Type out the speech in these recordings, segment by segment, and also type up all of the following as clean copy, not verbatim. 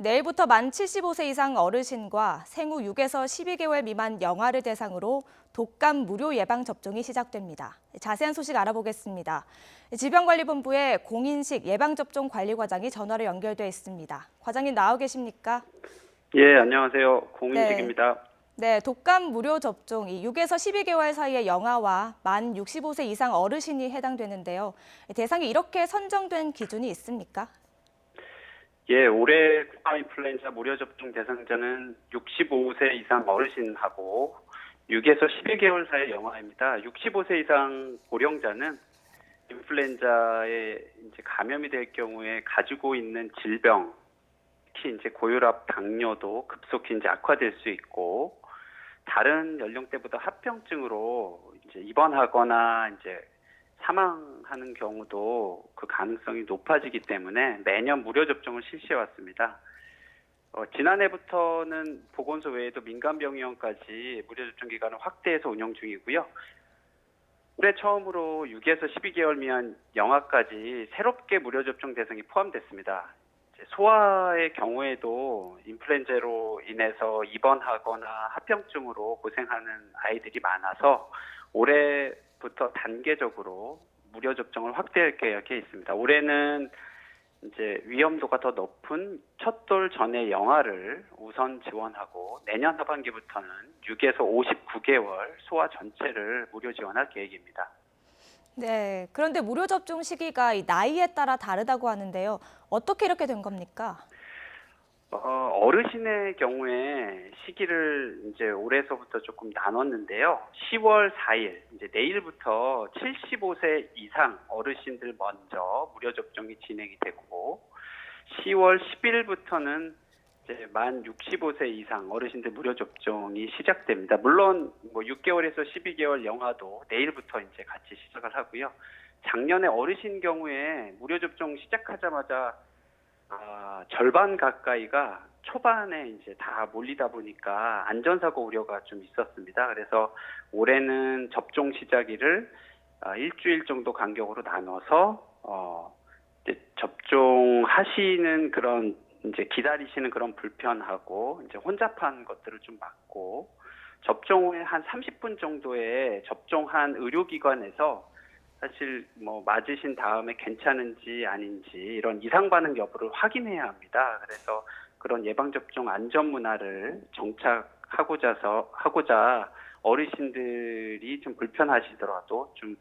내일부터 만 75세 이상 어르신과 생후 6에서 12개월 미만 영아를 대상으로 독감 무료 예방 접종이 시작됩니다. 자세한 소식 알아보겠습니다. 질병관리본부의 공인식 예방접종 관리과장이 전화로 연결돼 있습니다. 과장님 나와 계십니까? 예, 안녕하세요. 네. 공인식입니다. 네, 독감 무료 접종 6에서 12개월 사이의 영아와 만 65세 이상 어르신이 해당되는데요. 대상이 이렇게 선정된 기준이 있습니까? 예, 올해 국가 인플루엔자 무료 접종 대상자는 65세 이상 어르신하고 6에서 12개월 사이의 영아입니다. 65세 이상 고령자는 인플루엔자에 이제 감염이 될 경우에 가지고 있는 질병, 특히 이제 고혈압, 당뇨도 급속히 이제 악화될 수 있고, 다른 연령대보다 합병증으로 이제 입원하거나 이제 사망하는 경우도 그 가능성이 높아지기 때문에 매년 무료 접종을 실시해 왔습니다. 지난해부터는 보건소 외에도 민간병원까지 무료 접종 기간을 확대해서 운영 중이고요. 올해 처음으로 6에서 12개월 미만 영아까지 새롭게 무료 접종 대상이 포함됐습니다. 소아의 경우에도 인플루엔자로 인해서 입원하거나 합병증으로 고생하는 아이들이 많아서 올해부터 단계적으로 무료 접종을 확대할 계획에 있습니다. 올해는 이제 위험도가 더 높은 첫 돌 전의 영아를 우선 지원하고 내년 하반기부터는 6에서 59개월 소아 전체를 무료 지원할 계획입니다. 네, 그런데 무료 접종 시기가 이 나이에 따라 다르다고 하는데요. 어떻게 이렇게 된 겁니까? 어르신의 경우에 시기를 이제 올해서부터 조금 나눴는데요. 10월 4일, 이제 내일부터 75세 이상 어르신들 먼저 무료 접종이 진행이 되고, 10월 10일부터는 이제 만 65세 이상 어르신들 무료 접종이 시작됩니다. 물론 뭐 6개월에서 12개월 영아도 내일부터 이제 같이 시작을 하고요. 작년에 어르신 경우에 무료 접종 시작하자마자 절반 가까이가 초반에 이제 다 몰리다 보니까 안전사고 우려가 좀 있었습니다. 그래서 올해는 접종 시작일을 일주일 정도 간격으로 나눠서 이제 접종하시는 그런 이제 기다리시는 그런 불편하고 이제 혼잡한 것들을 좀 막고 접종 후에 한 30분 정도에 접종한 의료기관에서 사실 뭐 맞으신 다음에 괜찮은지 아닌지 이런 이상 반응 여부를 확인해야 합니다. 그래서 그런 예방접종 안전 문화를 정착하고자 어르신들이 좀 불편하시더라도 좀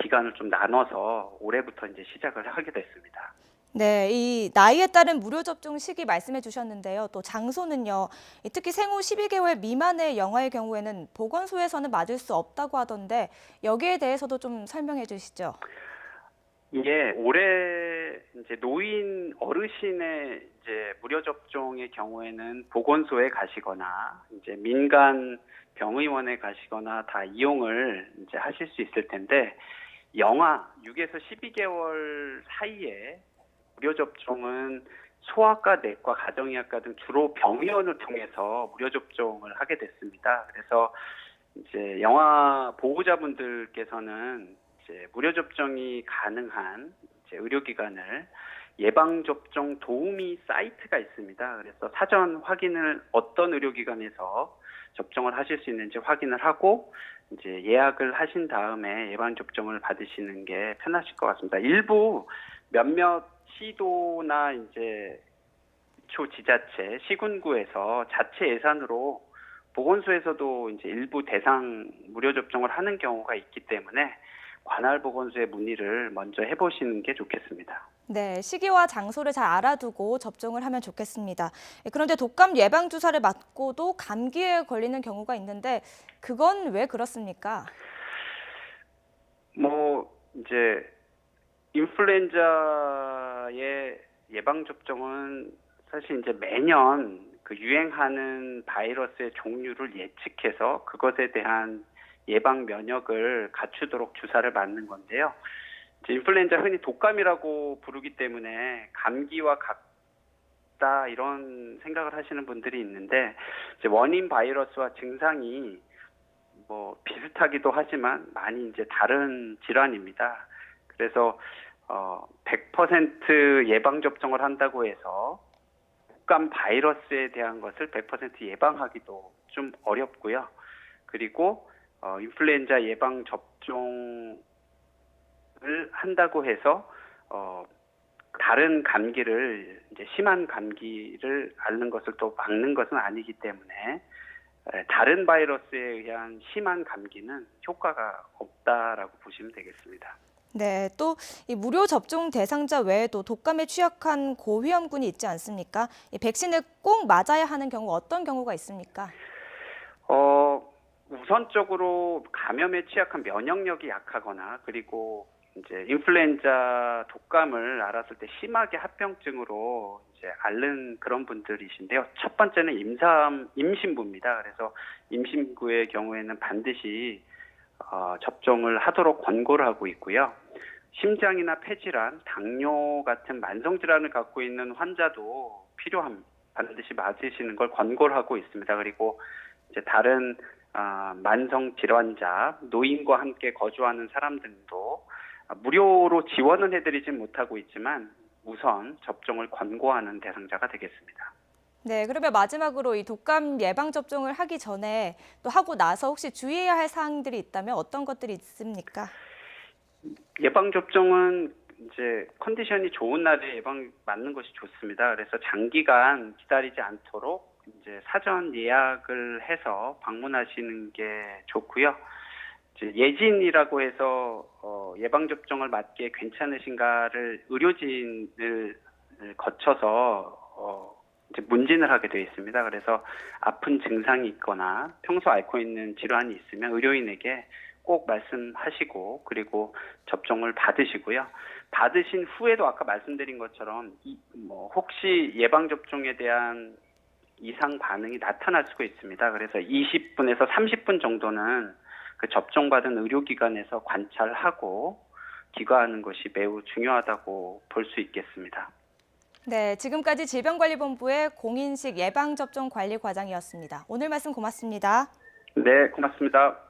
기간을 좀 나눠서 올해부터 이제 시작을 하게 됐습니다. 네, 이 나이에 따른 무료 접종 시기 말씀해 주셨는데요. 또 장소는요. 특히 생후 12개월 미만의 영아의 경우에는 보건소에서는 맞을 수 없다고 하던데 여기에 대해서도 좀 설명해 주시죠. 예, 올해 이제 노인 어르신의 이제 무료 접종의 경우에는 보건소에 가시거나 이제 민간 병의원에 가시거나 다 이용을 이제 하실 수 있을 텐데, 영아 6에서 12개월 사이에 무료 접종은 소아과, 내과, 가정의학과 등 주로 병의원을 통해서 무료 접종을 하게 됐습니다. 그래서 이제 영아 보호자분들께서는 이제 무료 접종이 가능한 이제 의료기관을 예방접종 도우미 사이트가 있습니다. 그래서 사전 확인을 어떤 의료기관에서 접종을 하실 수 있는지 확인을 하고 이제 예약을 하신 다음에 예방접종을 받으시는 게 편하실 것 같습니다. 일부 몇몇 시도나 이제 초지자체, 시군구에서 자체 예산으로 보건소에서도 이제 일부 대상 무료 접종을 하는 경우가 있기 때문에 관할 보건소에 문의를 먼저 해보시는 게 좋겠습니다. 네, 시기와 장소를 잘 알아두고 접종을 하면 좋겠습니다. 그런데 독감 예방 주사를 맞고도 감기에 걸리는 경우가 있는데 그건 왜 그렇습니까? 뭐 이제 인플루엔자의 예방 접종은 사실 이제 매년 그 유행하는 바이러스의 종류를 예측해서 그것에 대한 예방 면역을 갖추도록 주사를 맞는 건데요. 이제 인플루엔자 흔히 독감이라고 부르기 때문에 감기와 같다 이런 생각을 하시는 분들이 있는데, 이제 원인 바이러스와 증상이 뭐 비슷하기도 하지만 많이 이제 다른 질환입니다. 그래서 100% 예방 접종을 한다고 해서 독감 바이러스에 대한 것을 100% 예방하기도 좀 어렵고요. 그리고 인플루엔자 예방 접종을 한다고 해서 다른 감기를 이제 심한 감기를 앓는 것을 또 막는 것은 아니기 때문에 다른 바이러스에 의한 심한 감기는 효과가 없다라고 보시면 되겠습니다. 네, 또 이 무료 접종 대상자 외에도 독감에 취약한 고위험군이 있지 않습니까? 이 백신을 꼭 맞아야 하는 경우 어떤 경우가 있습니까? 우선적으로 감염에 취약한 면역력이 약하거나 그리고 이제 인플루엔자 독감을 앓았을 때 심하게 합병증으로 이제 앓는 그런 분들이신데요. 첫 번째는 임신부입니다. 그래서 임신부의 경우에는 반드시 접종을 하도록 권고를 하고 있고요. 심장이나 폐질환, 당뇨 같은 만성 질환을 갖고 있는 환자도 반드시 맞으시는 걸 권고를 하고 있습니다. 그리고 이제 다른 만성 질환자, 노인과 함께 거주하는 사람들도 무료로 지원은 해드리진 못하고 있지만 우선 접종을 권고하는 대상자가 되겠습니다. 네, 그러면 마지막으로 이 독감 예방 접종을 하기 전에 또 하고 나서 혹시 주의해야 할 사항들이 있다면 어떤 것들이 있습니까? 예방 접종은 이제 컨디션이 좋은 날에 맞는 것이 좋습니다. 그래서 장기간 기다리지 않도록 이제 사전 예약을 해서 방문하시는 게 좋고요. 이제 예진이라고 해서 예방 접종을 맞기에 괜찮으신가를 의료진을 거쳐서 이제 문진을 하게 되어 있습니다. 그래서 아픈 증상이 있거나 평소 앓고 있는 질환이 있으면 의료인에게 꼭 말씀하시고 그리고 접종을 받으시고요. 받으신 후에도 아까 말씀드린 것처럼 혹시 예방 접종에 대한 이상 반응이 나타날 수가 있습니다. 그래서 20분에서 30분 정도는 그 접종받은 의료기관에서 관찰하고 귀가하는 것이 매우 중요하다고 볼 수 있겠습니다. 네, 지금까지 질병관리본부의 공인식 예방접종관리과장이었습니다. 오늘 말씀 고맙습니다. 네, 고맙습니다.